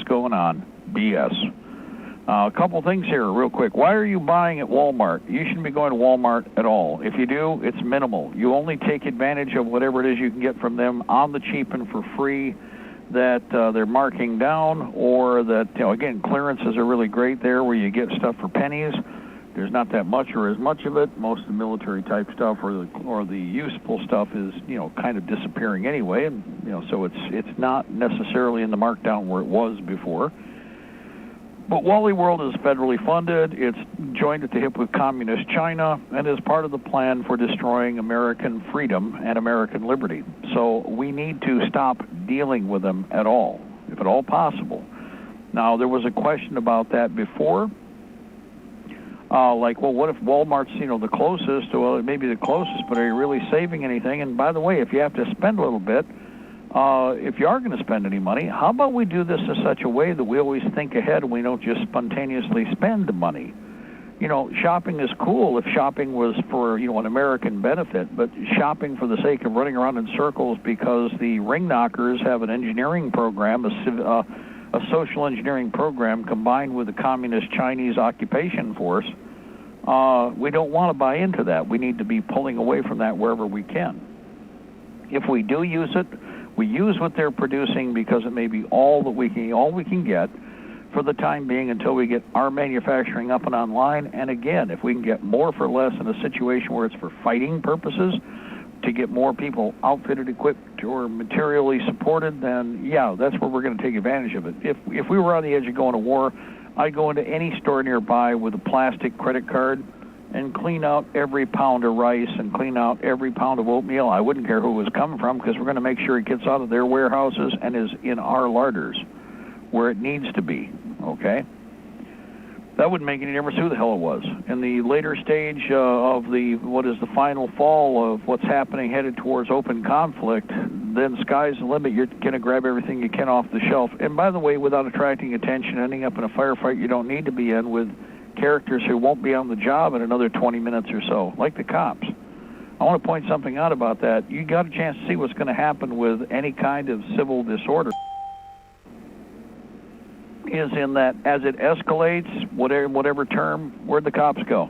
going on. BS. A couple things here real quick. Why are you buying at Walmart? You shouldn't be going to Walmart at all. If you do, it's minimal. You only take advantage of whatever it is you can get from them on the cheap and for free that they're marking down, or that, again, clearances are really great there where you get stuff for pennies. There's not that much or as much of it. Most of the military type stuff or the useful stuff is, kind of disappearing anyway, and so it's not necessarily in the markdown where it was before. But Wally World is federally funded. It's joined at the hip with Communist China and is part of the plan for destroying American freedom and American liberty. So we need to stop dealing with them at all, if at all possible. Now, there was a question about that before. Like, well, what if Walmart's, the closest? Well, it may be the closest, but are you really saving anything? And by the way, if you have to spend a little bit, if you are going to spend any money, how about we do this in such a way that we always think ahead and we don't just spontaneously spend the money? Shopping is cool if shopping was for, an American benefit, but shopping for the sake of running around in circles because the ring knockers have an engineering program, a social engineering program combined with the Communist Chinese occupation force, we don't want to buy into that. We need to be pulling away from that wherever we can. If we do use it, we use what they're producing because it may be all we can get for the time being until we get our manufacturing up and online. And again, if we can get more for less in a situation where it's for fighting purposes, to get more people outfitted, equipped, or materially supported, then yeah, that's where we're going to take advantage of it. If we were on the edge of going to war, I'd go into any store nearby with a plastic credit card and clean out every pound of rice and clean out every pound of oatmeal. I wouldn't care who it was coming from, because we're going to make sure it gets out of their warehouses and is in our larders where it needs to be, okay? That wouldn't make any difference who the hell it was. In the later stage of what is the final fall of what's happening headed towards open conflict, then sky's the limit. You're going to grab everything you can off the shelf. And by the way, without attracting attention, ending up in a firefight you don't need to be in with characters who won't be on the job in another 20 minutes or so, like the cops. I want to point something out about that. You got a chance to see what's going to happen with any kind of civil disorder. Is in that as it escalates, whatever term, where'd the cops go?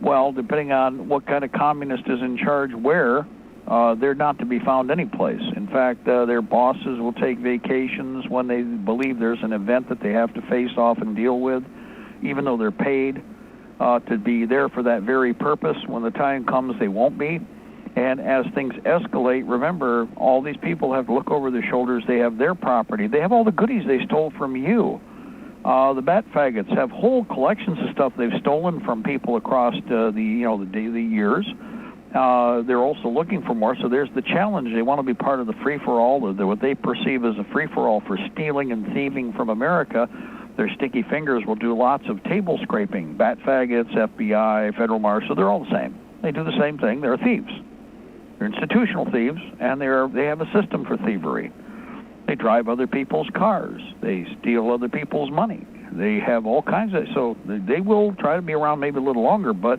Well, depending on what kind of communist is in charge where, they're not to be found anyplace. In fact, their bosses will take vacations when they believe there's an event that they have to face off and deal with, even though they're paid to be there for that very purpose. When the time comes, they won't be. And as things escalate, remember, all these people have to look over their shoulders. They have their property. They have all the goodies they stole from you. The bat faggots have whole collections of stuff they've stolen from people across the years. They're also looking for more. So there's the challenge. They want to be part of the free-for-all, what they perceive as a free-for-all for stealing and thieving from America. Their sticky fingers will do lots of table scraping. Bat faggots, FBI, federal marshal, they're all the same. They do the same thing. They're thieves. They're institutional thieves, and they have a system for thievery. They drive other people's cars. They steal other people's money. They have all kinds of... So they will try to be around maybe a little longer, but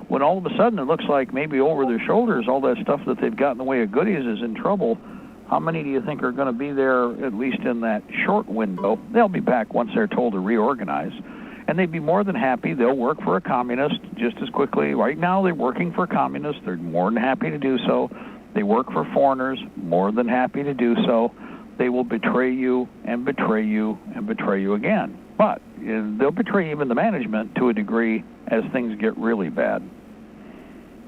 when all of a sudden it looks like maybe over their shoulders, all that stuff that they've got in the way of goodies is in trouble, how many do you think are going to be there, at least in that short window? They'll be back once they're told to reorganize. And they'd be more than happy. They'll work for a communist just as quickly. Right now, they're working for communists. They're more than happy to do so. They work for foreigners, more than happy to do so. They will betray you and betray you and betray you again. But they'll betray even the management to a degree as things get really bad.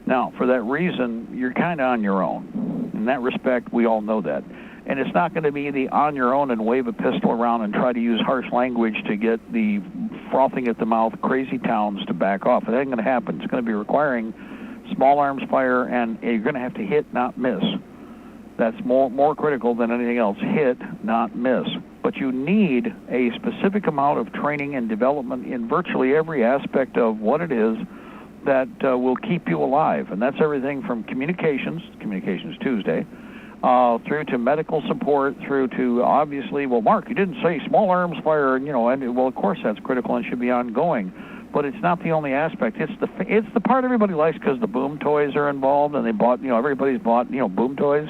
Now, for that reason, you're kind of on your own. In that respect, we all know that. And it's not going to be the on your own and wave a pistol around and try to use harsh language to get the frothing at the mouth crazy towns to back off. It ain't going to happen. It's going to be requiring small arms fire, and you're going to have to hit, not miss. That's more critical than anything else. Hit, not miss. But you need a specific amount of training and development in virtually every aspect of what it is that will keep you alive. And that's everything from Communications Tuesday, through to medical support, through to, obviously, well, Mark, you didn't say small arms fire, and well, of course that's critical and should be ongoing. But it's not the only aspect. It's the part everybody likes because the boom toys are involved, and everybody's bought, boom toys.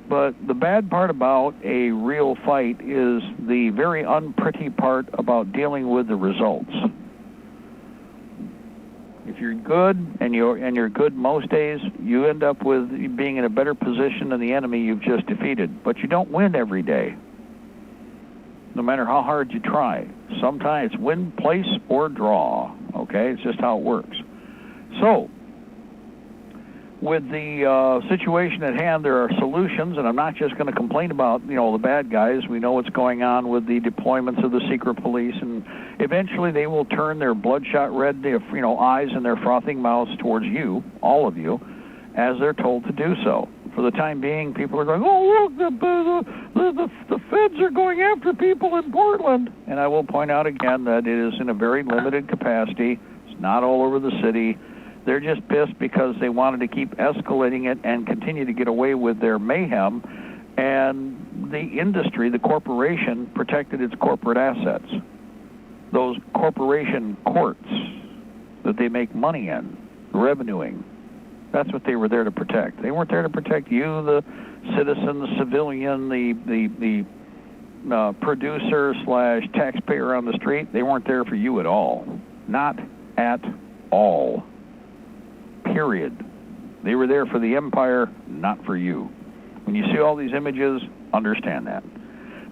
But the bad part about a real fight is the very unpretty part about dealing with the results. If you're good and you're good most days, you end up with being in a better position than the enemy you've just defeated. But you don't win every day, no matter how hard you try. Sometimes it's win, place, or draw. Okay, it's just how it works. So, with the situation at hand, there are solutions, and I'm not just going to complain about, the bad guys. We know what's going on with the deployments of the secret police, and eventually they will turn their bloodshot red, eyes and their frothing mouths towards you, all of you, as they're told to do so. For the time being, people are going, oh, look, the feds are going after people in Portland. And I will point out again that it is in a very limited capacity. It's not all over the city. They're just pissed because they wanted to keep escalating it and continue to get away with their mayhem. And the industry, the corporation, protected its corporate assets. Those corporation courts that they make money in, revenuing, that's what they were there to protect. They weren't there to protect you, the citizen, the civilian, the producer / taxpayer on the street. They weren't there for you at all. Not at all. Period. They were there for the empire, not for you. When you see all these images, understand that.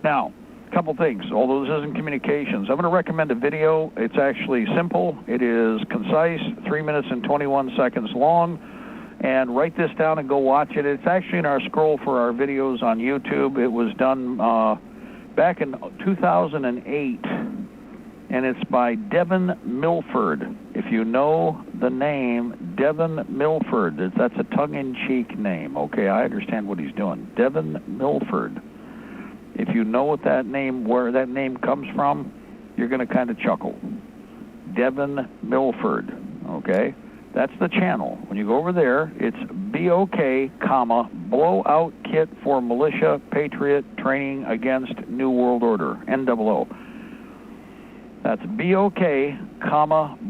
Now, a couple things. Although this isn't communications, I'm going to recommend a video. It's actually simple. It is concise, 3 minutes and 21 seconds long. And write this down and go watch it. It's actually in our scroll for our videos on YouTube. It was done back in 2008. And it's by Devin Milford. If you know the name Devin Milford, that's a tongue-in-cheek name. Okay, I understand what he's doing. Devin Milford. If you know what that name, where that name comes from, you're going to kind of chuckle. Devin Milford. Okay, that's the channel. When you go over there, it's BOK, Blowout Kit for Militia Patriot Training Against New World Order, NOO. That's BOK,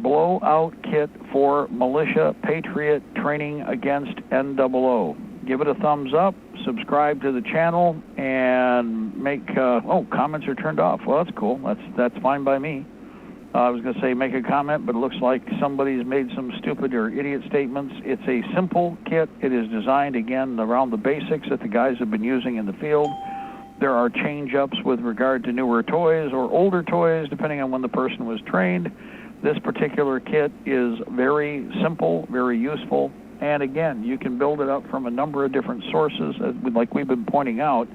Blowout Kit for Militia Patriot Training Against NOO. Give it a thumbs up, subscribe to the channel, and make, comments are turned off. Well, that's cool. That's fine by me. I was going to say make a comment, but it looks like somebody's made some stupid or idiot statements. It's a simple kit. It is designed, again, around the basics that the guys have been using in the field. There are change-ups with regard to newer toys or older toys, depending on when the person was trained. This particular kit is very simple, very useful, and again, you can build it up from a number of different sources, like we've been pointing out,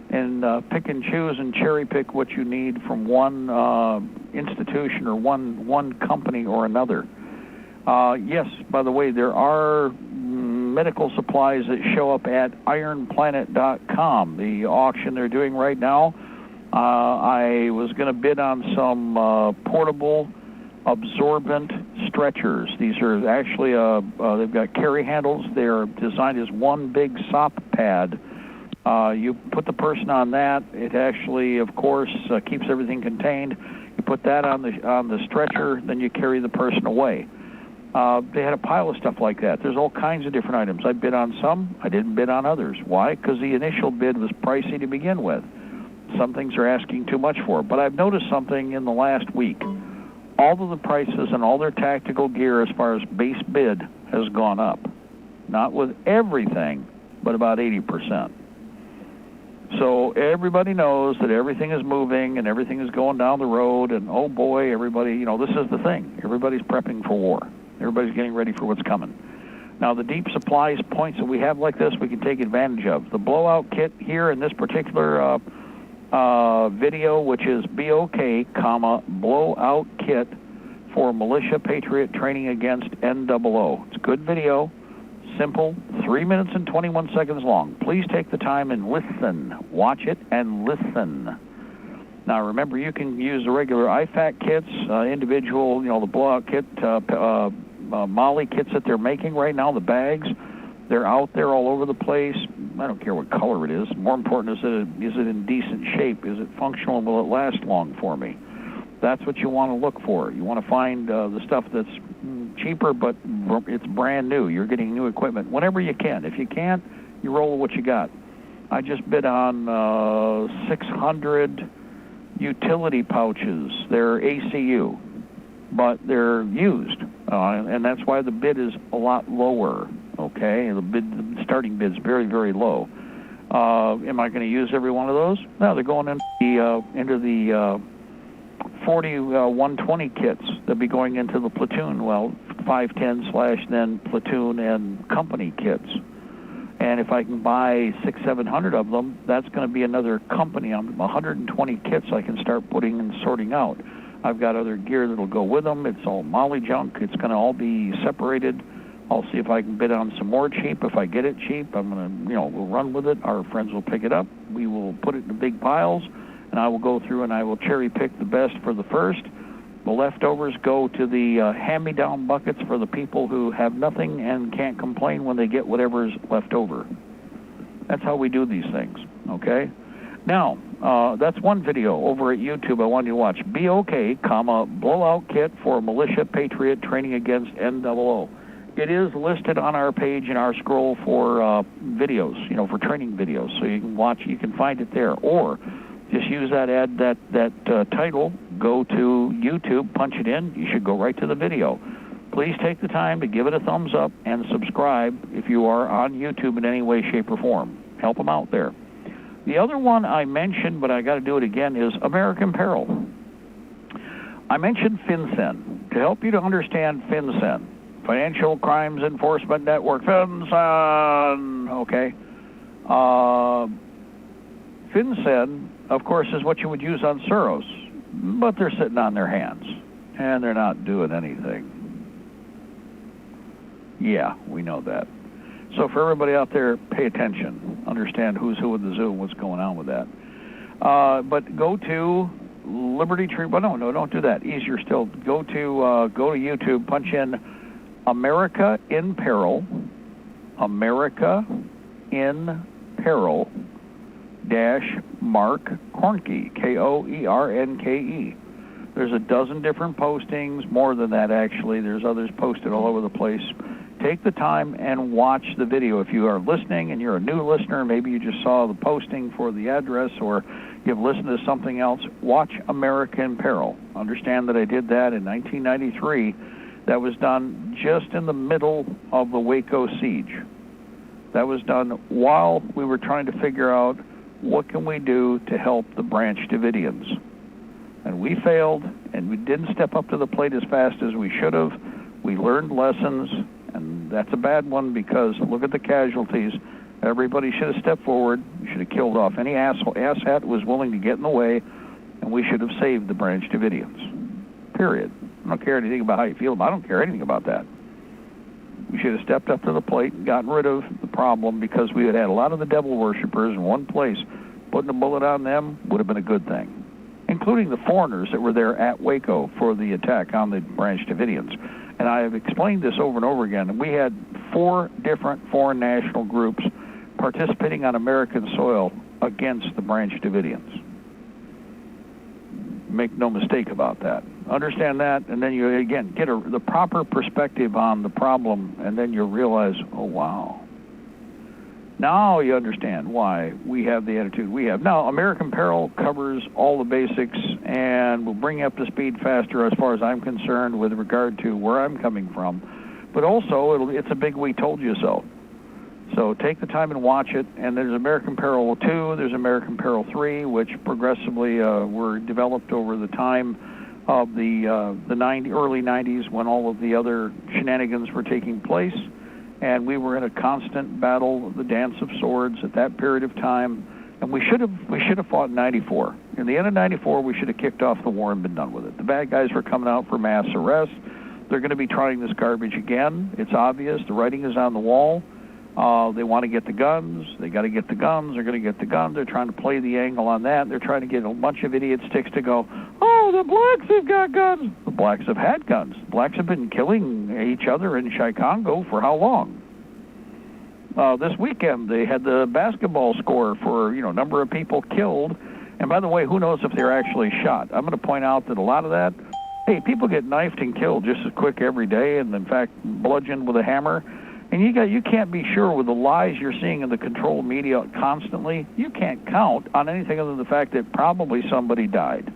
and pick and choose and cherry-pick what you need from one institution or one company or another. Yes, by the way, there are medical supplies that show up at ironplanet.com, the auction they're doing right now. I was going to bid on some portable absorbent stretchers. These are actually, they've got carry handles. They're designed as one big sop pad. You put the person on that. It actually, of course, keeps everything contained. You put that on the stretcher, then you carry the person away. They had a pile of stuff like that. There's all kinds of different items. I bid on some. I didn't bid on others. Why? Because the initial bid was pricey to begin with. Some things are asking too much for. But I've noticed something in the last week. All of the prices and all their tactical gear as far as base bid has gone up. Not with everything, but about 80%. So everybody knows that everything is moving and everything is going down the road, and oh boy, everybody, this is the thing. Everybody's prepping for war. Everybody's getting ready for what's coming. Now, the deep supplies points that we have like this, we can take advantage of. The blowout kit here in this particular video, which is BOK, blowout kit for Militia Patriot Training Against NOO. It's a good video, simple, 3 minutes and 21 seconds long. Please take the time and listen. Watch it and listen. Now, remember, you can use the regular IFAC kits, individual, the blowout kit, Molly kits that they're making right now, the bags. They're out there all over the place. I don't care what color it is. More important is it in decent shape? Is it functional and will it last long for me? That's what you want to look for. You want to find the stuff that's cheaper, but it's brand new. You're getting new equipment whenever you can. If you can't, you roll with what you got. I just bid on 600 utility pouches. They're ACU, but they're used, and that's why the bid is a lot lower. Okay, the starting bid's very, very low. Am I going to use every one of those? No, they're going into the 40 120 kits. They'll be going into the platoon. Well, 510 / then platoon and company kits. And if I can buy 600-700 of them, that's going to be another company. 120 kits I can start putting and sorting out. I've got other gear that'll go with them. It's all molly junk. It's going to all be separated. I'll see if I can bid on some more cheap. If I get it cheap, I'm going to, we'll run with it. Our friends will pick it up. We will put it in big piles, and I will go through and I will cherry pick the best for the first. The leftovers go to the hand-me-down buckets for the people who have nothing and can't complain when they get whatever's left over. That's how we do these things, okay? Now, that's one video over at YouTube I want you to watch. BOK, Blowout Kit for Militia Patriot Training Against NOO. It is listed on our page in our scroll for videos, for training videos. So you can watch, you can find it there. Or just use that title, go to YouTube, punch it in. You should go right to the video. Please take the time to give it a thumbs up and subscribe if you are on YouTube in any way, shape, or form. Help them out there. The other one I mentioned, but I got to do it again, is American Apparel. I mentioned FinCEN. To help you to understand FinCEN, Financial Crimes Enforcement Network, FinCEN, okay? FinCEN, of course, is what you would use on Soros, but they're sitting on their hands, and they're not doing anything. Yeah, we know that. So for everybody out there, pay attention. Understand who's who in the zoo and what's going on with that. But go to Libertytreeradio. Well, no, don't do that. Easier still. Go to YouTube, punch in America in Peril, America in Peril - Mark Koernke, Koernke. There's a dozen different postings, more than that actually. There's others posted all over the place. Take the time and watch the video. If you are listening and you're a new listener, maybe you just saw the posting for the address or you've listened to something else, watch America in Peril. Understand that I did that in 1993. That was done just in the middle of the Waco siege. That was done while we were trying to figure out what can we do to help the Branch Davidians. And we failed, and we didn't step up to the plate as fast as we should have. We learned lessons, and that's a bad one because look at the casualties. Everybody should have stepped forward. We should have killed off any asshat who was willing to get in the way, and we should have saved the Branch Davidians. Period. I don't care anything about how you feel about it. I don't care anything about that. We should have stepped up to the plate and gotten rid of the problem because we had a lot of the devil worshippers in one place. Putting a bullet on them would have been a good thing, including the foreigners that were there at Waco for the attack on the Branch Davidians. And I have explained this over and over again. We had 4 different foreign national groups participating on American soil against the Branch Davidians. Make no mistake about that. Understand that, and then you, again, get the proper perspective on the problem, and then you'll realize, oh, wow. Now you understand why we have the attitude we have. Now, American Apparel covers all the basics and will bring you up to speed faster as far as I'm concerned with regard to where I'm coming from. But also, it's a big we told you so. So take the time and watch it. And there's American Apparel 2, there's American Apparel 3, which progressively were developed over the time of the early 90s when all of the other shenanigans were taking place. And we were in a constant battle, the dance of swords at that period of time. And we should have fought in 94. In the end of 94, we should have kicked off the war and been done with it. The bad guys were coming out for mass arrest. They're going to be trying this garbage again. It's obvious. The writing is on the wall. They want to get the guns. They got to get the guns. They're going to get the guns. They're trying to play the angle on that. They're trying to get a bunch of idiot sticks to go, oh, the blacks have got guns. The blacks have had guns. The blacks have been killing each other in Chicago for how long? This weekend, they had the basketball score for, number of people killed. And by the way, who knows if they're actually shot? I'm going to point out that a lot of that, hey, people get knifed and killed just as quick every day, and in fact, bludgeoned with a hammer. And you can't be sure with the lies you're seeing in the controlled media constantly. You can't count on anything other than the fact that probably somebody died.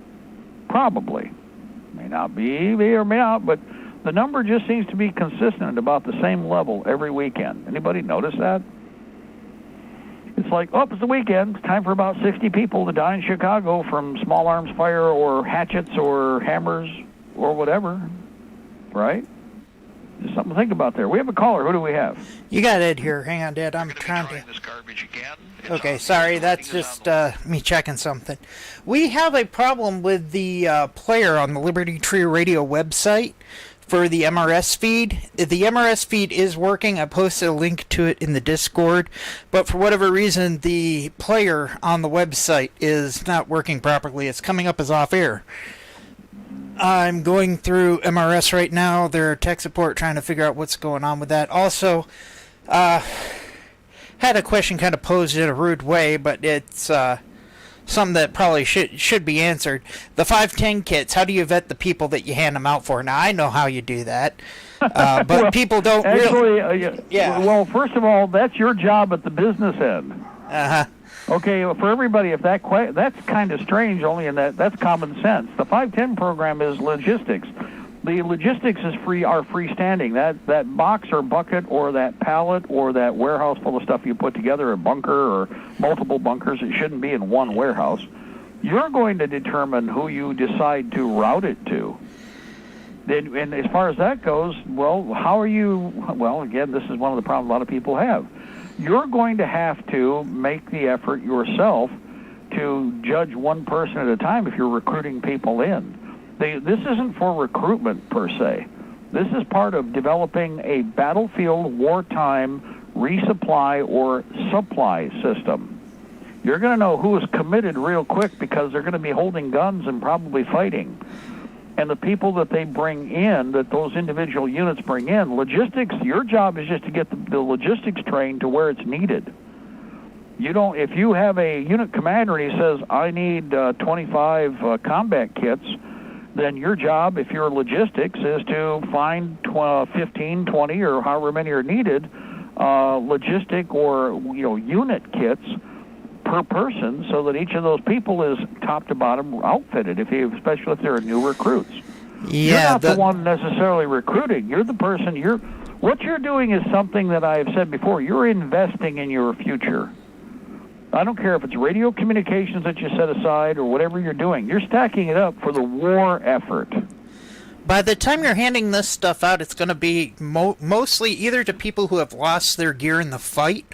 Probably. May not be, may or may not, but the number just seems to be consistent at about the same level every weekend. Anybody notice that? It's like, oh, it's the weekend. It's time for about 60 people to die in Chicago from small arms fire or hatchets or hammers or whatever, right? Just something to think about there. We have a caller. Who do we have? You got Ed here. Hang on, Ed. I'm trying to... This garbage again. Okay, sorry. That's just me checking something. We have a problem with the player on the Libertytreeradio website for the MRS feed. The MRS feed is working. I posted a link to it in the Discord, but for whatever reason, the player on the website is not working properly. It's coming up as off-air. I'm going through MRS right now, their tech support, trying to figure out what's going on with that. Also, had a question kind of posed in a rude way, but it's something that probably should be answered. The 510 kits, how do you vet the people that you hand them out for? Now, I know how you do that, but well, people don't really... Yeah. Well, first of all, that's your job at the business end. Uh-huh. Okay, well, for everybody, if that's kind of strange, only in that's common sense. The 510 program is logistics. The logistics is freestanding. That box or bucket or that pallet or that warehouse full of stuff you put together, a bunker or multiple bunkers, it shouldn't be in one warehouse. You're going to determine who you decide to route it to. And as far as that goes, well, how are you? Well, again, this is one of the problems a lot of people have. You're going to have to make the effort yourself to judge one person at a time if you're recruiting people in. This isn't for recruitment per se. This is part of developing a battlefield wartime resupply or supply system. You're going to know who is committed real quick because they're going to be holding guns and probably fighting. And the people that they bring in, that those individual units bring in, logistics, your job is just to get the logistics train to where it's needed. You don't, if you have a unit commander and he says, I need 25 combat kits, then your job, if you're logistics, is to find 15, 20, or however many are needed, logistic or unit kits per person, so that each of those people is top to bottom outfitted, especially if they're new recruits. Yeah, you're not the one necessarily recruiting. You're the person. What you're doing is something that I have said before. You're investing in your future. I don't care if it's radio communications that you set aside or whatever you're doing. You're stacking it up for the war effort. By the time you're handing this stuff out, it's going to be mostly either to people who have lost their gear in the fight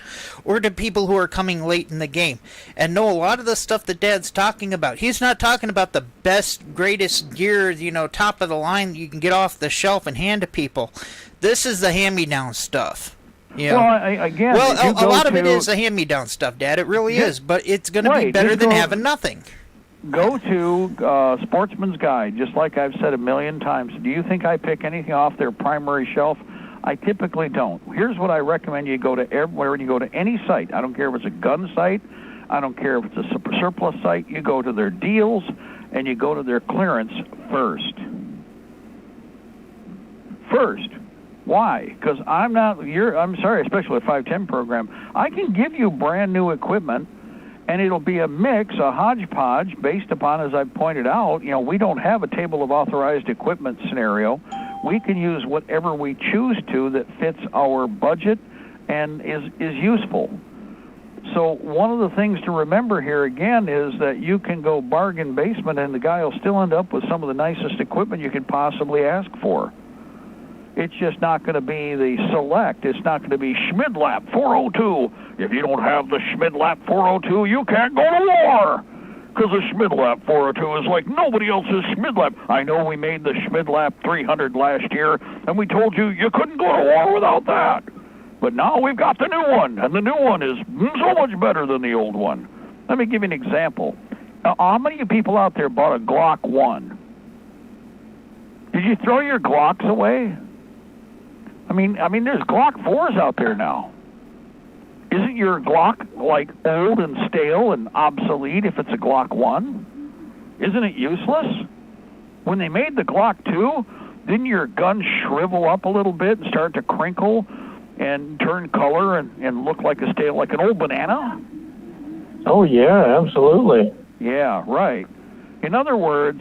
or to people who are coming late in the game. And know a lot of the stuff that Dad's talking about. He's not talking about the best, greatest gear, top of the line that you can get off the shelf and hand to people. This is the hand-me-down stuff. Well, a lot of it is the hand-me-down stuff, Dad. It really is. But it's going to be better than having nothing. Go to Sportsman's Guide, just like I've said a million times. Do you think I pick anything off their primary shelf? I typically don't. Here's what I recommend you go to everywhere. You go to any site. I don't care if it's a gun site. I don't care if it's a surplus site. You go to their deals, and you go to their clearance first. First. Why? Because I'm sorry, especially a 510 program. I can give you brand new equipment, and it'll be a mix, a hodgepodge, based upon, as I've pointed out, we don't have a table of authorized equipment scenario. We can use whatever we choose to that fits our budget and is useful. So one of the things to remember here, again, is that you can go bargain basement, and the guy will still end up with some of the nicest equipment you could possibly ask for. It's just not going to be the select. It's not going to be Schmidlap 402. If you don't have the Schmidlap 402, you can't go to war. Because the Schmidlap 402 is like nobody else's Schmidlap. I know we made the Schmidlap 300 last year, and we told you couldn't go to war without that. But now we've got the new one, and the new one is so much better than the old one. Let me give you an example. How many of you people out there bought a Glock 1? Did you throw your Glocks away? I mean, there's Glock 4s out there now. Isn't your Glock, old and stale and obsolete if it's a Glock 1? Isn't it useless? When they made the Glock 2, didn't your gun shrivel up a little bit and start to crinkle and turn color and look like an old banana? Oh yeah, absolutely. Yeah, right. In other words,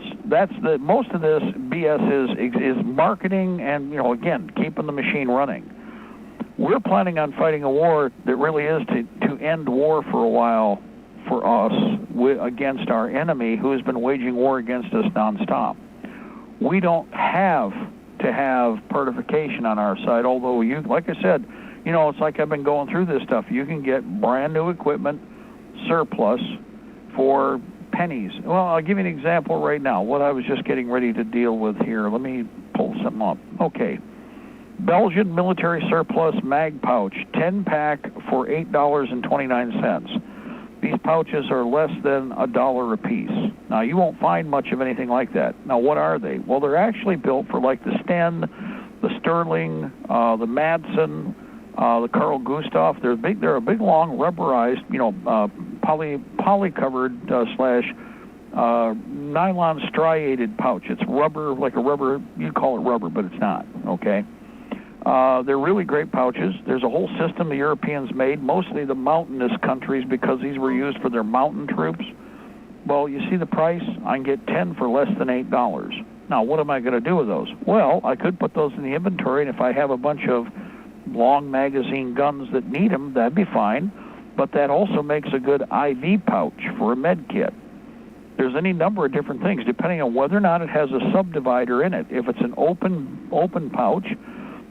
most of this BS is marketing and, again, keeping the machine running. We're planning on fighting a war that really is to end war for a while for us against our enemy who has been waging war against us nonstop. We don't have to have partification on our side, although like I said, it's like I've been going through this stuff. You can get brand new equipment surplus for pennies. Well, I'll give you an example right now, what I was just getting ready to deal with here. Let me pull something up. Okay. Belgian military surplus mag pouch, 10-pack for $8.29. These pouches are less than $1 a piece. Now, you won't find much of anything like that. Now, what are they? Well, they're actually built for like the Sten, the Sterling, the Madsen, the Carl Gustaf. They're a big, long, rubberized, poly-covered nylon striated pouch. It's rubber, like a rubber. You call it rubber, but it's not. Okay. They're really great pouches. There's a whole system the Europeans made, mostly the mountainous countries, because these were used for their mountain troops. Well, you see the price? I can get 10 for less than $8. Now, what am I going to do with those? Well, I could put those in the inventory, and if I have a bunch of long magazine guns that need them, that'd be fine. But that also makes a good IV pouch for a med kit. There's any number of different things, depending on whether or not it has a subdivider in it. If it's an open pouch,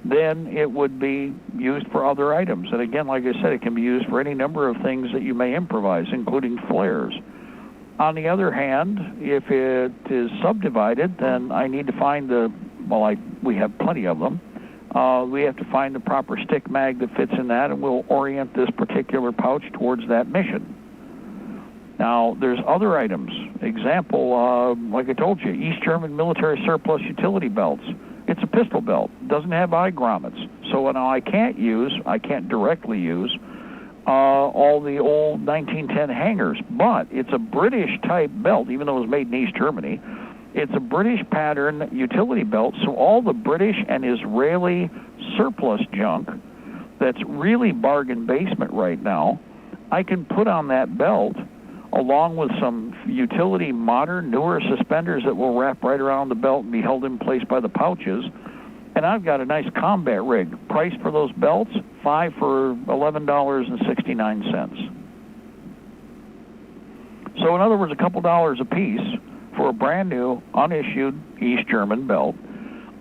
then it would be used for other items. And again, like I said, it can be used for any number of things that you may improvise, including flares. On the other hand, if it is subdivided, then I need to find we have plenty of them. We have to find the proper stick mag that fits in that, and we'll orient this particular pouch towards that mission. Now, there's other items. Example, like I told you, East German military surplus utility belts. It's a pistol belt. It doesn't have eye grommets. So now I can't directly use all the old 1910 hangers, but it's a British-type belt, even though it was made in East Germany. It's a British pattern utility belt, so all the British and Israeli surplus junk that's really bargain basement right now, I can put on that belt along with some utility modern, newer suspenders that will wrap right around the belt and be held in place by the pouches. And I've got a nice combat rig. Price for those belts, $5 for $11.69. So in other words, a couple dollars a piece for a brand new, unissued East German belt.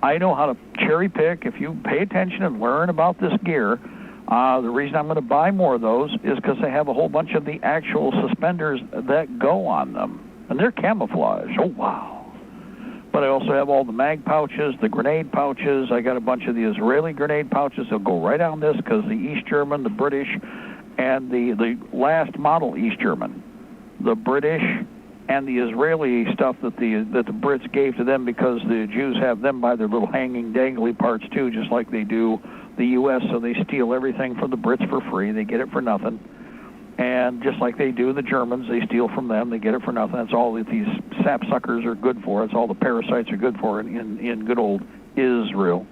I know how to cherry pick. If you pay attention and learn about this gear, the reason I'm going to buy more of those is because they have a whole bunch of the actual suspenders that go on them. And they're camouflage. Oh, wow. But I also have all the mag pouches, the grenade pouches. I got a bunch of the Israeli grenade pouches. They'll go right on this because the East German, the British, and the last model East German, the British and the Israeli stuff that the Brits gave to them because the Jews have them by their little hanging, dangly parts too, just like they do the U.S., so they steal everything from the Brits for free. They get it for nothing. And just like they do the Germans, they steal from them. They get it for nothing. That's all that these sapsuckers are good for. That's all the parasites are good for in good old Israel.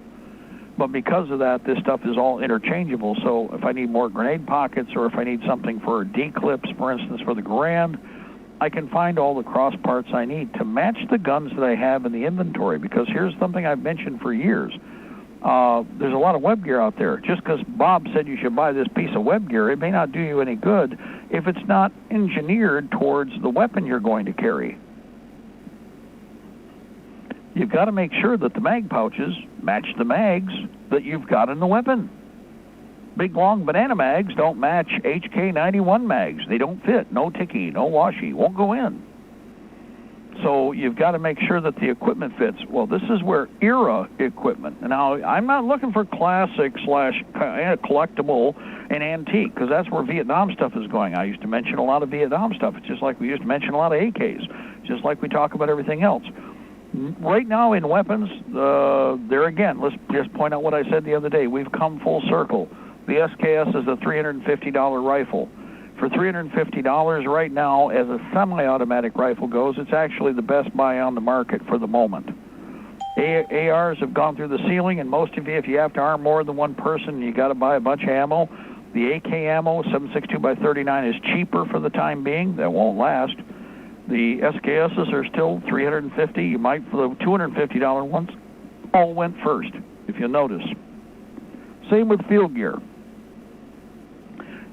But because of that, this stuff is all interchangeable. So if I need more grenade pockets or if I need something for D-clips, for instance, for the Garand, I can find all the cross parts I need to match the guns that I have in the inventory. Because here's something I've mentioned for years. There's a lot of web gear out there. Just because Bob said you should buy this piece of web gear, it may not do you any good if it's not engineered towards the weapon you're going to carry. You've got to make sure that the mag pouches match the mags that you've got in the weapon. Big, long banana mags don't match HK91 mags. They don't fit. No ticky, no washy. Won't go in. So you've got to make sure that the equipment fits. Well, this is where era equipment. Now, I'm not looking for classic / collectible and antique, because that's where Vietnam stuff is going. I used to mention a lot of Vietnam stuff. It's just like we used to mention a lot of AKs, just like we talk about everything else. Right now in weapons, there again, let's just point out what I said the other day. We've come full circle. The SKS is a $350 rifle. For $350 right now, as a semi-automatic rifle goes, it's actually the best buy on the market for the moment. ARs have gone through the ceiling, and most of you, if you have to arm more than one person, you got to buy a bunch of ammo. The AK ammo, 7.62x39, is cheaper for the time being. That won't last. The SKSs are still $350. You might, for the $250 ones, all went first, if you notice. Same with field gear.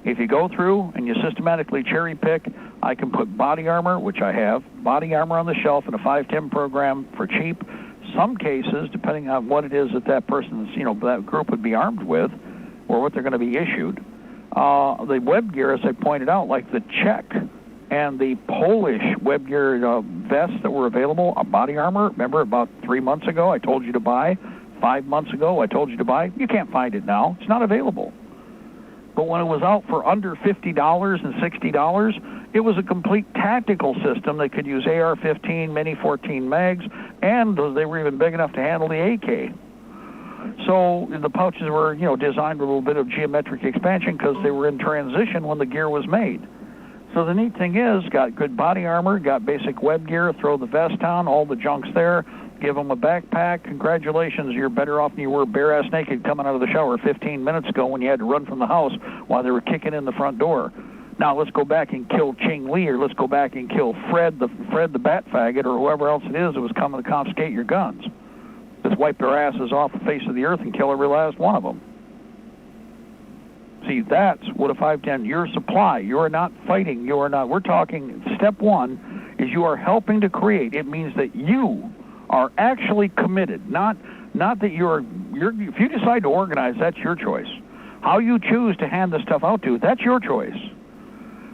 If you go through and you systematically cherry pick, I can put body armor, which I have, body armor on the shelf in a 510 program for cheap. Some cases, depending on what it is that that person's, that group would be armed with, or what they're going to be issued. The web gear, as I pointed out, like the Czech and the Polish web gear vests that were available, body armor, remember about 3 months ago I told you to buy, 5 months ago I told you to buy, you can't find it now, it's not available. But when it was out for under $50 and $60, it was a complete tactical system that could use AR-15, Mini 14 mags, and they were even big enough to handle the AK. So the pouches were, designed with a little bit of geometric expansion because they were in transition when the gear was made. So the neat thing is, got good body armor, got basic web gear, throw the vest on, all the junk's there, give them a backpack. Congratulations, you're better off than you were bare-ass naked coming out of the shower 15 minutes ago when you had to run from the house while they were kicking in the front door. Now let's go back and kill Ching Lee, or let's go back and kill Fred the bat faggot, or whoever else it is that was coming to confiscate your guns. Just wipe their asses off the face of the earth and kill every last one of them. See, that's what a 510, your supply, you are not fighting, we're talking, step one is you are helping to create. It means that you are actually committed, not that if you decide to organize, that's your choice. How you choose to hand the stuff out to, that's your choice.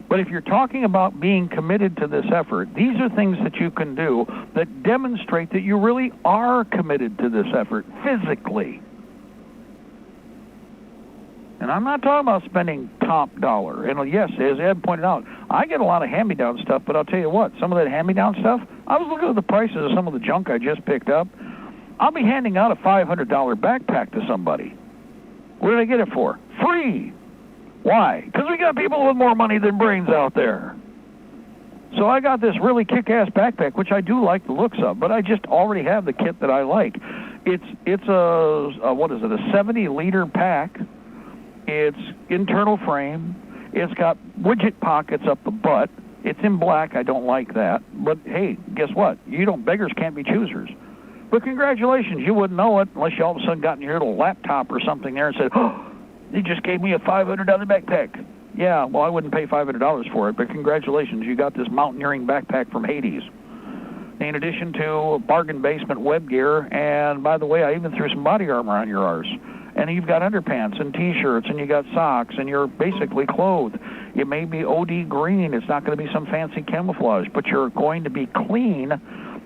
But if you're talking about being committed to this effort, these are things that you can do that demonstrate that you really are committed to this effort physically. And I'm not talking about spending top dollar. And yes, as Ed pointed out, I get a lot of hand-me-down stuff, but I'll tell you what, some of that hand-me-down stuff, I was looking at the prices of some of the junk I just picked up. I'll be handing out a $500 backpack to somebody. What did I get it for? Free! Why? Because we got people with more money than brains out there. So I got this really kick-ass backpack, which I do like the looks of, but I just already have the kit that I like. It's a 70-liter pack. It's internal frame. It's got widget pockets up the butt. It's in black. I don't like that. But hey, guess what? Beggars can't be choosers. But congratulations, you wouldn't know it unless you all of a sudden got in your little laptop or something there and said, oh, they just gave me a $500 backpack. Yeah, well, I wouldn't pay $500 for it, but congratulations, you got this mountaineering backpack from Hades. In addition to bargain basement web gear, and by the way, I even threw some body armor on your arse. And you've got underpants and T-shirts, and you got socks, and you're basically clothed. It may be OD green. It's not going to be some fancy camouflage, but you're going to be clean,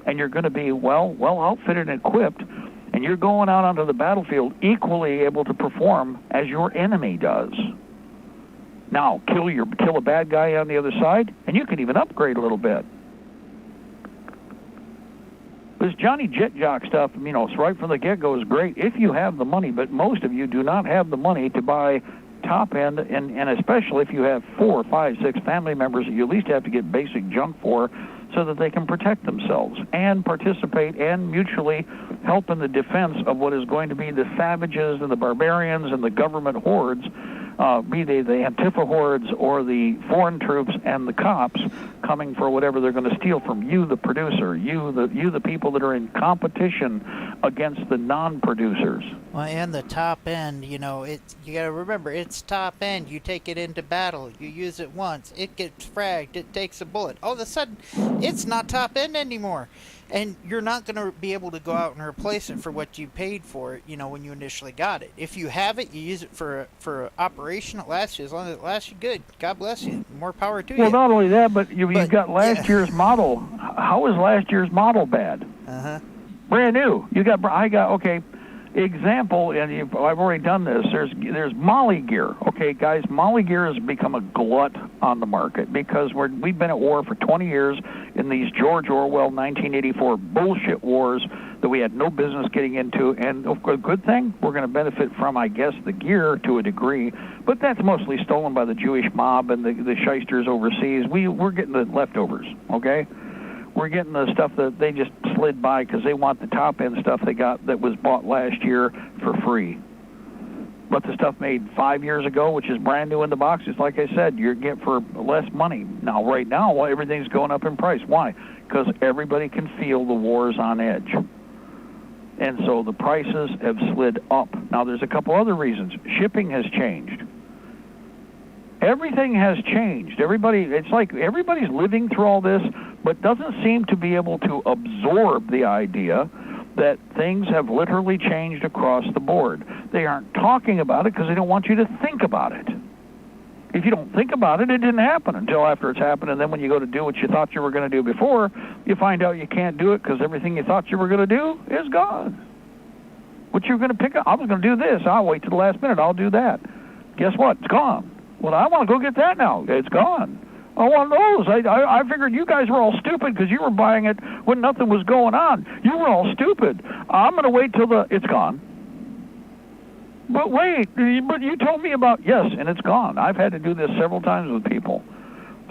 and you're going to be well outfitted and equipped, and you're going out onto the battlefield equally able to perform as your enemy does. Now, kill a bad guy on the other side, and you can even upgrade a little bit. This Johnny Jet Jock stuff, right from the get-go is great if you have the money, but most of you do not have the money to buy top-end, and especially if you have 4, 5, 6 family members that you at least have to get basic junk for so that they can protect themselves and participate and mutually help in the defense of what is going to be the savages and the barbarians and the government hordes, be they the Antifa hordes or the foreign troops and the cops coming for whatever they're going to steal from you, the producer, you the people that are in competition against the non-producers. Well, and the top end, you got to remember, it's top end. You take it into battle. You use it once. It gets fragged. It takes a bullet. All of a sudden, it's not top end anymore. And you're not going to be able to go out and replace it for what you paid for it, when you initially got it. If you have it, you use it for operation. It lasts you as long as it lasts you good. God bless you. More power to you. Well, not only that, but you've got last year's model. How is last year's model bad? Brand new. Example, and I've already done this. There's Molly gear. Okay, guys, Molly gear has become a glut on the market because we've been at war for 20 years in these George Orwell 1984 bullshit wars that we had no business getting into. And a good thing, we're going to benefit from, I guess, the gear to a degree, but that's mostly stolen by the Jewish mob and the shysters overseas. We're getting the leftovers. Okay. we're getting the stuff that they just slid by because they want the top-end stuff they got that was bought last year for free. But the stuff made 5 years ago, which is brand new in the box, is like I said, you're getting for less money. Now, right now, everything's going up in price. Why? Because everybody can feel the war's on edge. And so the prices have slid up. Now, there's a couple other reasons. Shipping has changed. Everything has changed. It's like everybody's living through all this, but doesn't seem to be able to absorb the idea that things have literally changed across the board. They aren't talking about it because they don't want you to think about it. If you don't think about it, it didn't happen until after it's happened, and then when you go to do what you thought you were going to do before, you find out you can't do it because everything you thought you were going to do is gone. What you were going to pick up, I was going to do this. I'll wait till the last minute. I'll do that. Guess what? It's gone. Well, I want to go get that now. It's gone. I want those. I figured you guys were all stupid because you were buying it when nothing was going on. You were all stupid. I'm going to wait till it's gone. But wait, but you told me about, yes, and it's gone. I've had to do this several times with people.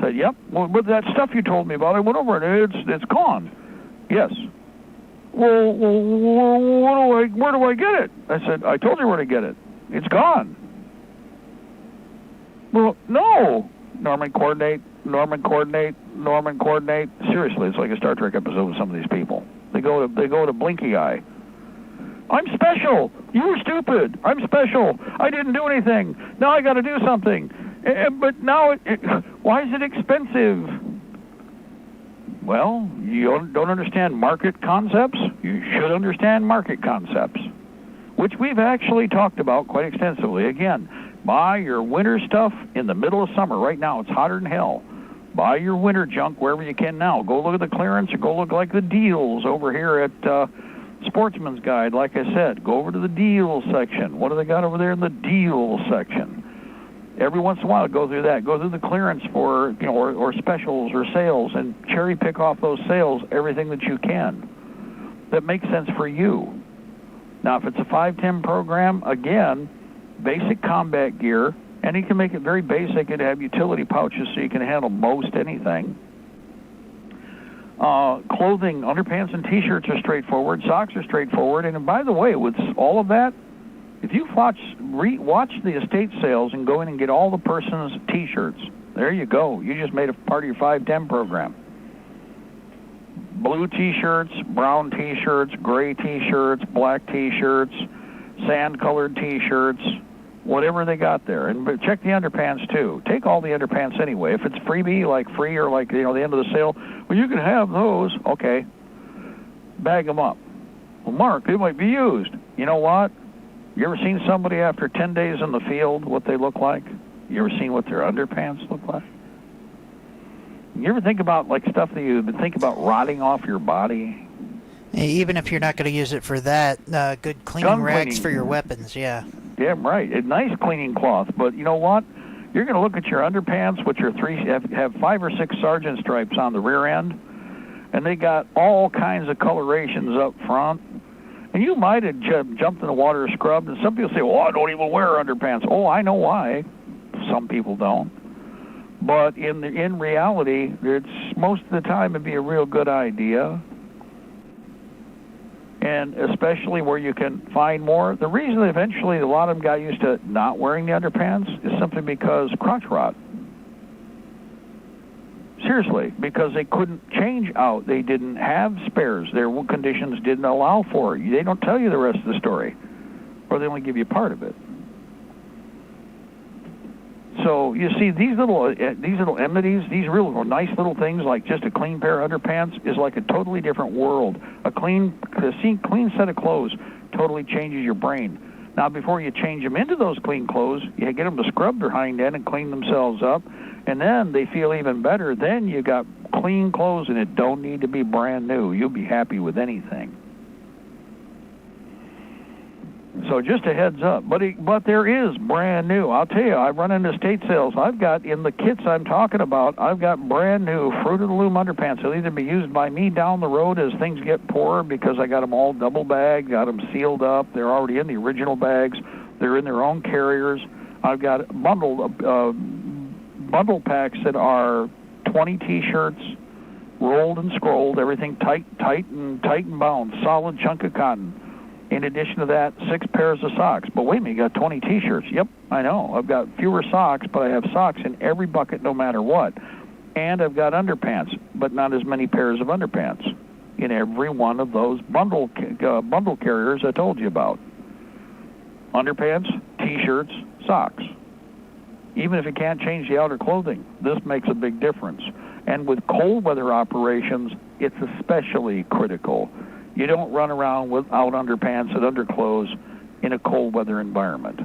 Said, yep, well, but that stuff you told me about, I went over it, it's gone. Yes. Well, where do I get it? I said, I told you where to get it. It's gone. Well, no. Norman, coordinate. Seriously, it's like a Star Trek episode with some of these people. They go to Blinky Eye. I'm special. You were stupid. I'm special. I didn't do anything. Now I got to do something. But now, why is it expensive? Well, you don't understand market concepts. You should understand market concepts, which we've actually talked about quite extensively. Again, buy your winter stuff in the middle of summer. Right now, it's hotter than hell. Buy your winter junk wherever you can now. Go look at the clearance or go look like the deals over here at Sportsman's Guide. Like I said, go over to the deals section. What do they got over there in the deals section? Every once in a while, go through that. Go through the clearance for, or specials or sales, and cherry pick off those sales, everything that you can that makes sense for you. Now, if it's a 510 program, again, basic combat gear, and you can make it very basic and have utility pouches so you can handle most anything. Clothing, underpants and T-shirts are straightforward. Socks are straightforward. And by the way, with all of that, if you watch the estate sales and go in and get all the person's T-shirts, there you go. You just made a part of your 510 program. Blue T-shirts, brown T-shirts, gray T-shirts, black T-shirts, sand-colored T-shirts, whatever they got there. And check the underpants, too. Take all the underpants anyway. If it's freebie, like free or like, the end of the sale, well, you can have those. Okay. Bag them up. Well, Mark, they might be used. You know what? You ever seen somebody after 10 days in the field, what they look like? You ever seen what their underpants look like? You ever think about, like, stuff that you think about rotting off your body? Even if you're not going to use it for that, good cleaning rags for your weapons, yeah. Yeah, right. A nice cleaning cloth. But you know what? You're going to look at your underpants, which are have 5 or 6 sergeant stripes on the rear end, and they got all kinds of colorations up front. And you might have jumped in the water or scrubbed, and some people say, well, I don't even wear underpants. Oh, I know why. Some people don't. But in reality, it's most of the time it'd be a real good idea. And especially where you can find more. The reason that eventually a lot of them got used to not wearing the underpants is simply because crotch rot. Seriously, because they couldn't change out. They didn't have spares. Their conditions didn't allow for it. They don't tell you the rest of the story, or they only give you part of it. So you see, these little amenities, these real nice little things like just a clean pair of underpants is like a totally different world. A clean set of clothes totally changes your brain. Now, before you change them into those clean clothes, you get them to scrub their hind end and clean themselves up, and then they feel even better. Then you got clean clothes, and it don't need to be brand new. You'll be happy with anything. So just a heads up. But there is brand new. I'll tell you, I run into estate sales. I've got, in the kits I'm talking about, I've got brand new Fruit of the Loom underpants. They'll either be used by me down the road as things get poorer because I got them all double bagged, got them sealed up. They're already in the original bags. They're in their own carriers. I've got bundle packs that are 20 T-shirts rolled and scrolled, everything tight and bound, solid chunk of cotton. In addition to that, 6 pairs of socks. But wait a minute, you got 20 T-shirts. Yep, I know. I've got fewer socks, but I have socks in every bucket no matter what. And I've got underpants, but not as many pairs of underpants in every one of those bundle carriers I told you about. Underpants, T-shirts, socks. Even if you can't change the outer clothing, this makes a big difference. And with cold weather operations, it's especially critical. You don't run around without underpants and underclothes in a cold weather environment.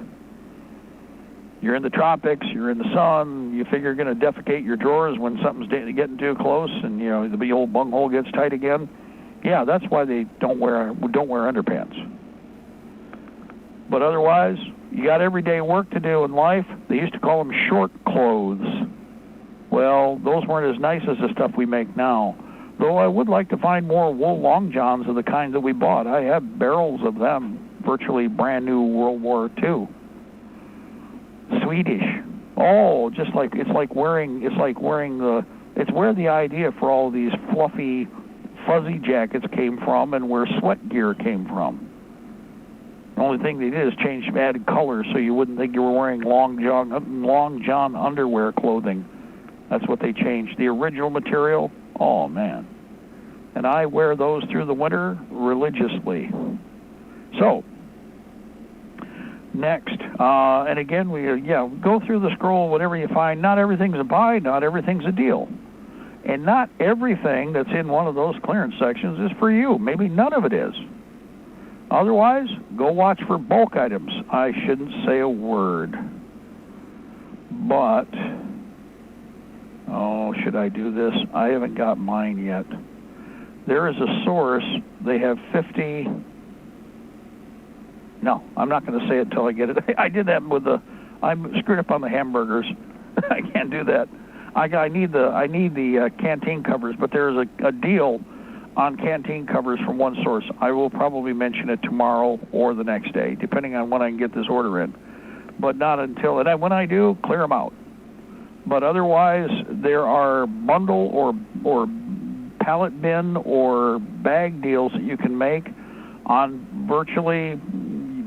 You're in the tropics, you're in the sun, you figure you're going to defecate your drawers when something's getting too close and, you know, the old bunghole gets tight again. Yeah, that's why they don't wear underpants. But otherwise, you got everyday work to do in life. They used to call them short clothes. Well, those weren't as nice as the stuff we make now. Though I would like to find more wool long johns of the kind that we bought. I have barrels of them, virtually brand new World War II. Swedish. Oh, just like it's where the idea for all these fluffy, fuzzy jackets came from and where sweat gear came from. The only thing they did is added colors so you wouldn't think you were wearing long john underwear clothing. That's what they changed. The original material, oh man. And I wear those through the winter religiously. So, next, and again, we go through the scroll, whatever you find. Not everything's a buy, not everything's a deal. And not everything that's in one of those clearance sections is for you. Maybe none of it is. Otherwise, go watch for bulk items. I shouldn't say a word. But, should I do this? I haven't got mine yet. There is a source. They have 50... No, I'm not going to say it until I get it. I did that I'm screwed up on the hamburgers. I can't do that. I need the Canteen Covers, but there's a deal on Canteen Covers from one source. I will probably mention it tomorrow or the next day, depending on when I can get this order in. But not until, and when I do, clear them out. But otherwise, there are bundle or pallet bin or bag deals that you can make on virtually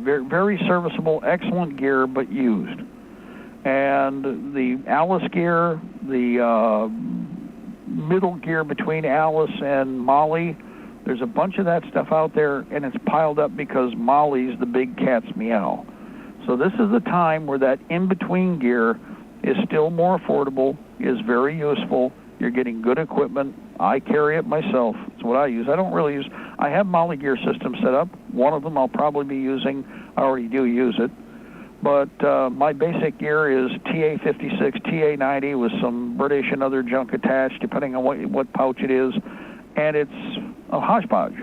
very, very serviceable, excellent gear, but used. And the Alice gear, the middle gear between Alice and Molly, there's a bunch of that stuff out there, and it's piled up because Molly's the big cat's meow. So this is the time where that in-between gear is still more affordable, is very useful. You're getting good equipment. I carry it myself. It's what I use. I don't really use... I have Molly gear systems set up. One of them I'll probably be using. I already do use it. But my basic gear is TA56, TA90 with some British and other junk attached, depending on what pouch it is. And it's a hodgepodge.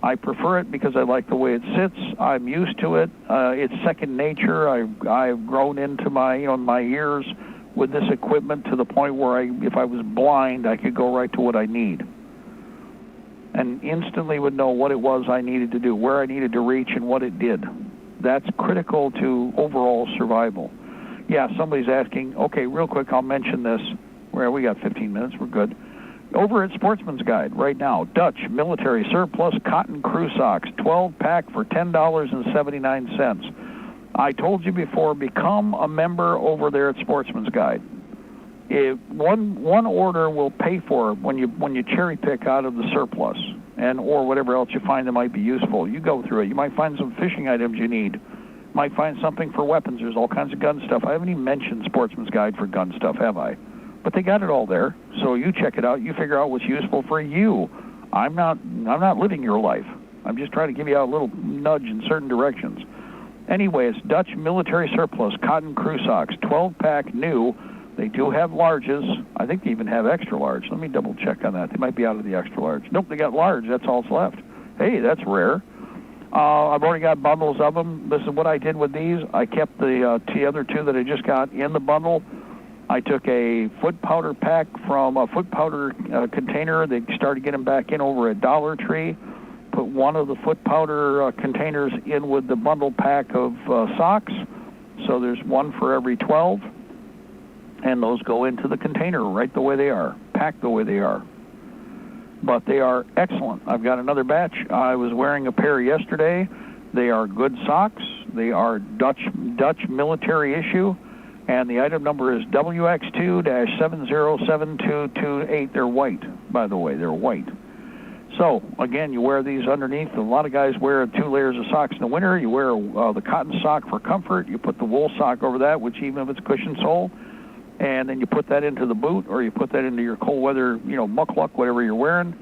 I prefer it because I like the way it sits. I'm used to it. It's second nature. I've grown into my years with this equipment to the point where if I was blind, I could go right to what I need. And instantly would know what it was I needed to do, where I needed to reach, and what it did. That's critical to overall survival. Yeah, somebody's asking, okay, real quick, I'll mention this. We got 15 minutes, we're good. Over at Sportsman's Guide right now, Dutch military surplus cotton crew socks, 12-pack for $10.79. I told you before, become a member over there at Sportsman's Guide. One order will pay for it when you cherry pick out of the surplus or whatever else you find that might be useful. You go through it. You might find some fishing items you need. You might find something for weapons. There's all kinds of gun stuff. I haven't even mentioned Sportsman's Guide for gun stuff, have I? But they got it all there. So you check it out. You figure out what's useful for you. I'm not living your life. I'm just trying to give you a little nudge in certain directions. Anyway, it's Dutch military surplus cotton crew socks, 12-pack new. They do have larges. I think they even have extra large. Let me double check on that. They might be out of the extra large. Nope, they got large. That's all that's left. Hey, that's rare. I've already got bundles of them. This is what I did with these. I kept the other two that I just got in the bundle. I took a foot powder pack from a foot powder container. They started getting back in over at Dollar Tree. Put one of the foot powder containers in with the bundle pack of socks. So there's one for every 12. And those go into the container right the way they are, packed the way they are. but they are excellent. I've got another batch. I was wearing a pair yesterday. They are good socks. They are Dutch military issue, and the item number is WX2-707228. They're white, by the way. They're white. So, again, you wear these underneath. A lot of guys wear 2 layers of socks in the winter. You wear the cotton sock for comfort. You put the wool sock over that, which even if it's cushion sole, and then you put that into the boot, or you put that into your cold weather, muckluck, whatever you're wearing,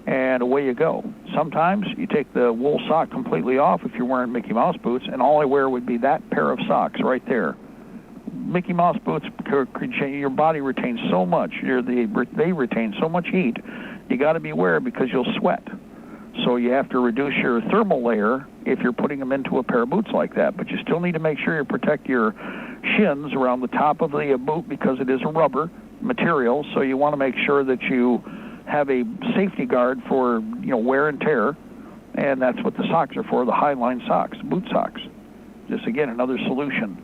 and away you go. Sometimes you take the wool sock completely off if you're wearing Mickey Mouse boots, and all I wear would be that pair of socks right there. Mickey Mouse boots, your body retains so much. They retain so much heat. You got to beware because you'll sweat. So you have to reduce your thermal layer if you're putting them into a pair of boots like that. But you still need to make sure you protect your shins around the top of the boot because it is a rubber material. So you want to make sure that you have a safety guard for wear and tear, and that's what the socks are for, the high-line socks, boot socks. Just again, another solution.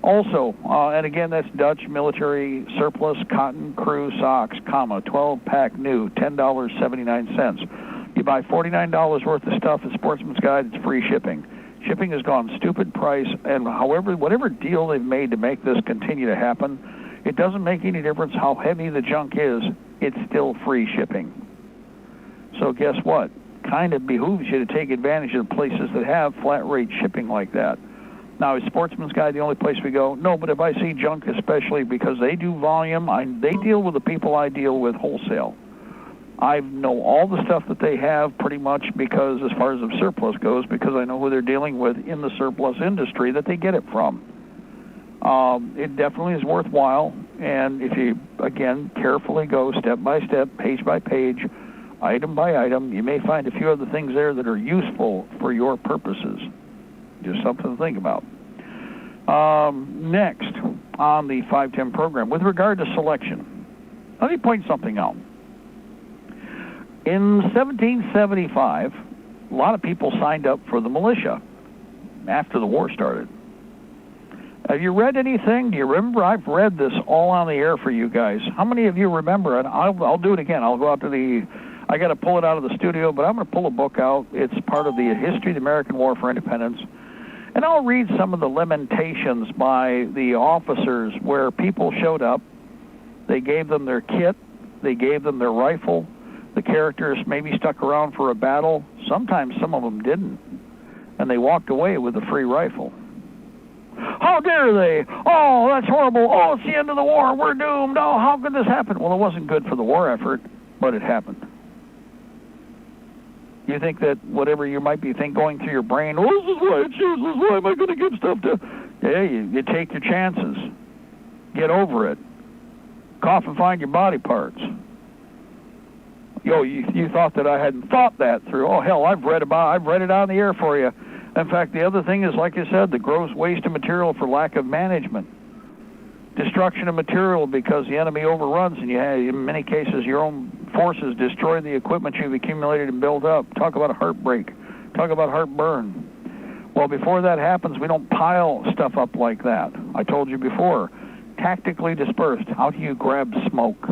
Also, and again, that's Dutch military surplus cotton crew socks, 12-pack new, $10.79. You buy $49 worth of stuff at Sportsman's Guide, it's free shipping. Shipping has gone stupid price, and whatever deal they've made to make this continue to happen, it doesn't make any difference how heavy the junk is, it's still free shipping. So guess what? Kind of behooves you to take advantage of places that have flat rate shipping like that. Now, is Sportsman's Guide the only place we go? No, but if I see junk, especially because they do volume, they deal with the people I deal with wholesale. I know all the stuff that they have pretty much because, as far as the surplus goes, because I know who they're dealing with in the surplus industry that they get it from. It definitely is worthwhile, and if you, again, carefully go step by step, page by page, item by item, you may find a few other things there that are useful for your purposes. Just something to think about. Next on the 510 program, with regard to selection, let me point something out. In 1775, a lot of people signed up for the militia after the war started. Have you read anything? Do you remember? I've read this all on the air for you guys. How many of you remember? And I'll do it again. I'll go out to I got to pull it out of the studio, but I'm going to pull a book out. It's part of the history of the American War for Independence. And I'll read some of the lamentations by the officers where people showed up. They gave them their kit. They gave them their rifle. The characters maybe stuck around for a battle. Sometimes some of them didn't. And they walked away with a free rifle. How dare they? Oh, that's horrible. Oh, it's the end of the war. We're doomed. Oh, how could this happen? Well, it wasn't good for the war effort, but it happened. You think that whatever you might be going through your brain, oh, this is why it's useless. Why am I going to give stuff to? Yeah, you take your chances. Get over it. Cough and find your body parts. You thought that I hadn't thought that through. Oh, hell, I've read it on the air for you. In fact, the other thing is, like I said, the gross waste of material for lack of management. Destruction of material because the enemy overruns, and you have, in many cases, your own forces destroy the equipment you've accumulated and built up. Talk about a heartbreak. Talk about heartburn. Well, before that happens, we don't pile stuff up like that. I told you before, tactically dispersed. How do you grab smoke?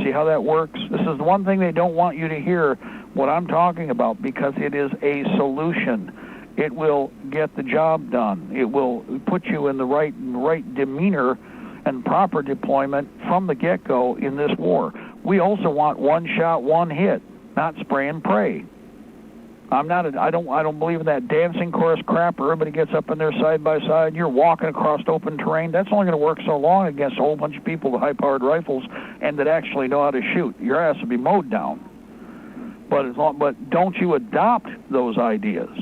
See how that works? This is the one thing they don't want you to hear what I'm talking about because it is a solution. It will get the job done. It will put you in the right demeanor and proper deployment from the get-go in this war. We also want one shot, one hit, not spray and pray. I don't believe in that dancing chorus crap where everybody gets up in there side by side. You're walking across open terrain. That's only going to work so long against a whole bunch of people with high-powered rifles and that actually know how to shoot. Your ass will be mowed down. But don't you adopt those ideas.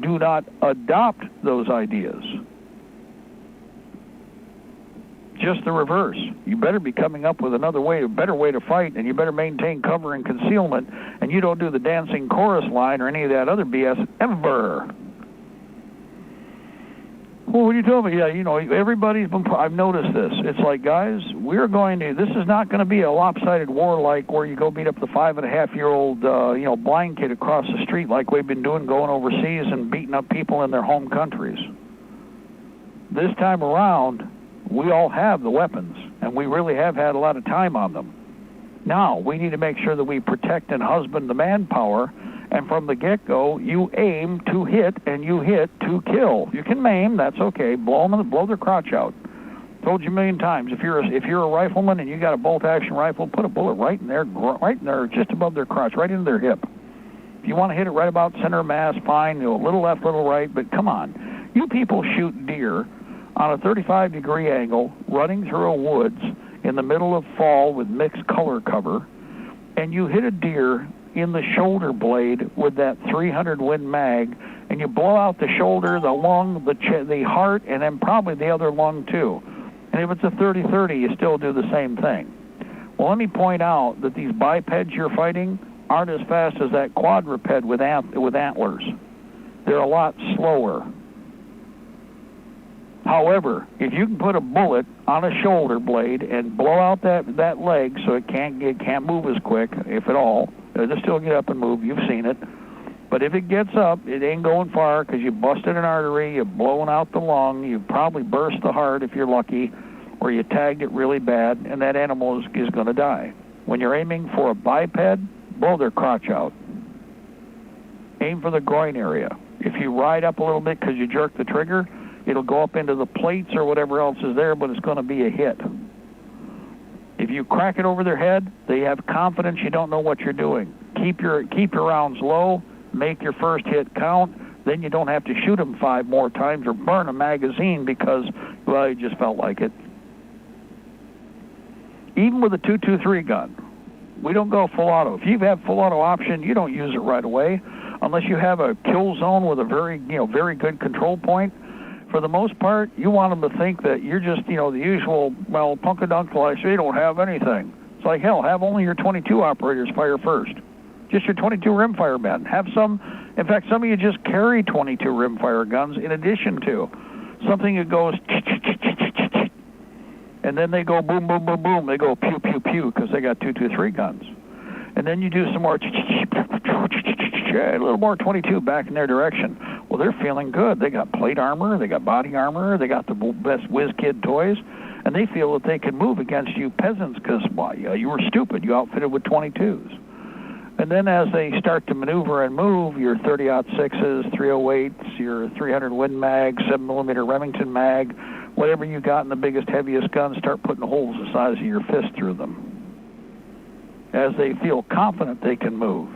Do not adopt those ideas. Just the reverse. You better be coming up with a better way to fight, and you better maintain cover and concealment, and you don't do the dancing chorus line or any of that other BS ever. Well, what are you telling me? Yeah, I've noticed this. It's like, guys, this is not going to be a lopsided war like where you go beat up the 5.5-year-old, blind kid across the street like we've been doing going overseas and beating up people in their home countries. This time around, we all have the weapons, and we really have had a lot of time on them. Now, we need to make sure that we protect and husband the manpower, and from the get-go, you aim to hit and you hit to kill. You can maim, that's okay. Blow their crotch out. Told you a million times, if you're a rifleman and you got a bolt-action rifle, put a bullet right in there, just above their crotch, right into their hip. If you want to hit it right about center of mass, fine, a little left, little right, but come on. You people shoot deer on a 35-degree angle, running through a woods in the middle of fall with mixed color cover, and you hit a deer in the shoulder blade with that 300 Win mag, and you blow out the shoulder, the lung, the heart, and then probably the other lung too. And if it's a 30-30, you still do the same thing. Well, let me point out that these bipeds you're fighting aren't as fast as that quadruped with antlers. They're a lot slower. However, if you can put a bullet on a shoulder blade and blow out that leg so it can't move as quick, if at all, it'll still get up and move. You've seen it. But if it gets up, it ain't going far because you busted an artery, you've blown out the lung, you probably burst the heart if you're lucky, or you tagged it really bad, and that animal is going to die. When you're aiming for a biped, blow their crotch out. Aim for the groin area. If you ride up a little bit because you jerk the trigger, it'll go up into the plates or whatever else is there, but it's going to be a hit. If you crack it over their head, they have confidence you don't know what you're doing. Keep your rounds low, make your first hit count, then you don't have to shoot them 5 more times or burn a magazine because, well, you just felt like it. Even with a 223 gun, we don't go full auto. If you have full auto option, you don't use it right away unless you have a kill zone with a very good control point. For the most part, you want them to think that you're just, the usual, punkadunk, like, so you don't have anything. It's like, hell, have only your 22 operators fire first. Just your 22 rimfire men. Have some, in fact, some of you just carry 22 rimfire guns in addition to something that goes, and then they go boom, boom, boom, boom. They go pew, pew, pew, because they got 223 guns. And then you do some more, a little more 22 back in their direction. Well, they're feeling good. They got plate armor, they got body armor, they got the best whiz kid toys, and they feel that they can move against you peasants because, you were stupid. You outfitted with 22s. And then as they start to maneuver and move, your 30-06s, 308s, your 300 Win mag, 7mm Remington mag, whatever you got in the biggest, heaviest guns, start putting holes the size of your fist through them as they feel confident they can move.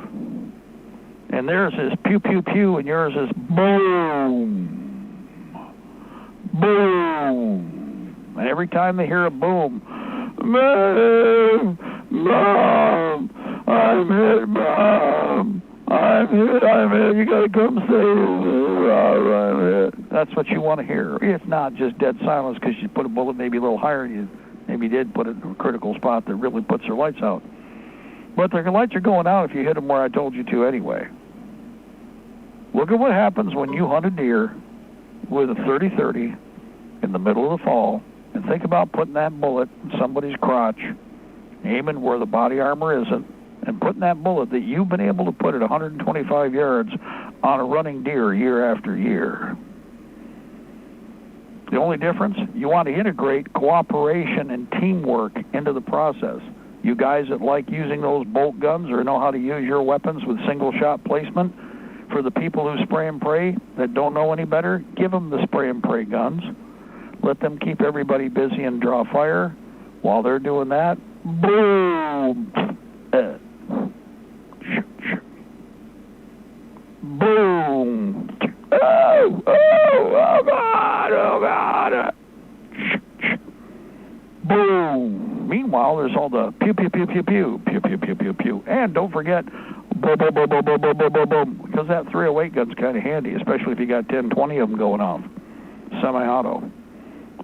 And theirs is pew, pew, pew, and yours is boom, boom. And every time they hear a boom, Mom, I'm hit, Mom, I'm hit, you gotta come save me, I'm hit. That's what you want to hear. If not, just dead silence because you put a bullet maybe a little higher and you maybe did put it in a critical spot that really puts their lights out. But their lights are going out if you hit them where I told you to anyway. Look at what happens when you hunt a deer with a 30-30 in the middle of the fall, and think about putting that bullet in somebody's crotch, aiming where the body armor isn't, and putting that bullet that you've been able to put at 125 yards on a running deer year after year. The only difference, you want to integrate cooperation and teamwork into the process. You guys that like using those bolt guns or know how to use your weapons with single shot placement, for the people who spray and pray that don't know any better, give them the spray and pray guns. Let them keep everybody busy and draw fire. While they're doing that, boom, boom, oh God, boom. Meanwhile, there's all the pew, pew, pew, pew, pew, pew, pew, pew, pew, pew. And don't forget, boom, boom, boom, boom, boom, boom, boom, boom, boom. Because that 308 gun's kind of handy, especially if you got 10, 20 of them going off. Semi-auto.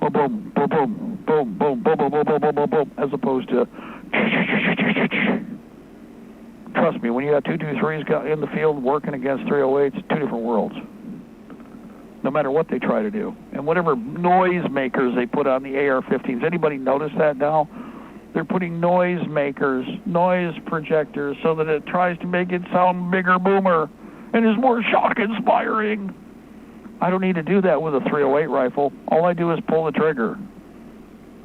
Boom, boom, boom, boom, boom, boom, boom, boom, boom, boom, boom, boom, boom, as opposed to... Trust me, when you got 223s in the field working against 308s, two different worlds. No matter what they try to do. And whatever noise makers they put on the AR-15s, anybody notice that now? They're putting noise makers, noise projectors, so that it tries to make it sound bigger, boomer, and is more shock-inspiring. I don't need to do that with a 308 rifle. All I do is pull the trigger.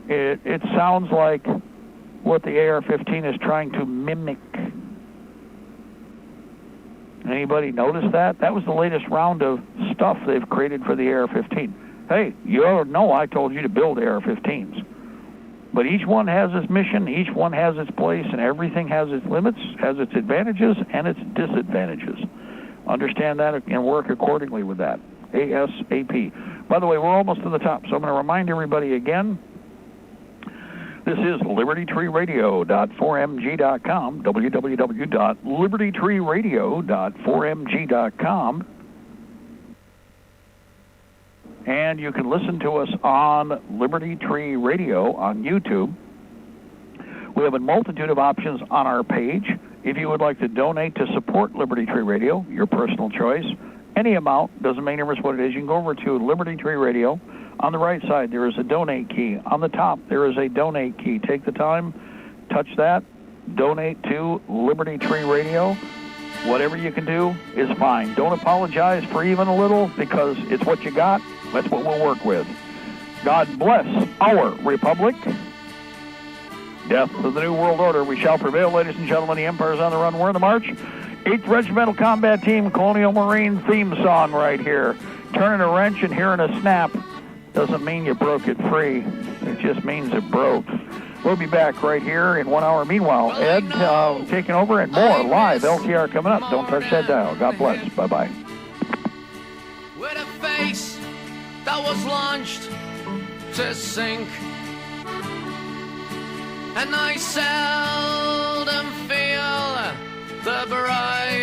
It sounds like what the AR-15 is trying to mimic. Anybody notice that? That was the latest round of stuff they've created for the AR-15. Hey, you know I told you to build AR-15s. But each one has its mission, each one has its place, and everything has its limits, has its advantages and its disadvantages. Understand that and work accordingly with that. ASAP. By the way, we're almost to the top, so I'm going to remind everybody again. This is libertytreeradio.4mg.com, www.libertytreeradio.4mg.com. And you can listen to us on Liberty Tree Radio on YouTube. We have a multitude of options on our page. If you would like to donate to support Liberty Tree Radio, your personal choice, any amount, doesn't make any difference what it is, you can go over to Liberty Tree Radio. On the right side, there is a donate key. On the top, there is a donate key. Take the time, touch that, donate to Liberty Tree Radio. Whatever you can do is fine. Don't apologize for even a little, because it's what you got. That's what we'll work with. God bless our republic. Death of the New World Order. We shall prevail, ladies and gentlemen. The Empire's on the run. We're in the march. 8th Regimental Combat Team, Colonial Marine theme song right here. Turning a wrench and hearing a snap doesn't mean you broke it free. It just means it broke. We'll be back right here in 1 hour. Meanwhile, Ed taking over and more live LTR coming up. Don't touch that dial. God bless. Bye-bye. With a face that was launched to sink, and I seldom feel the bright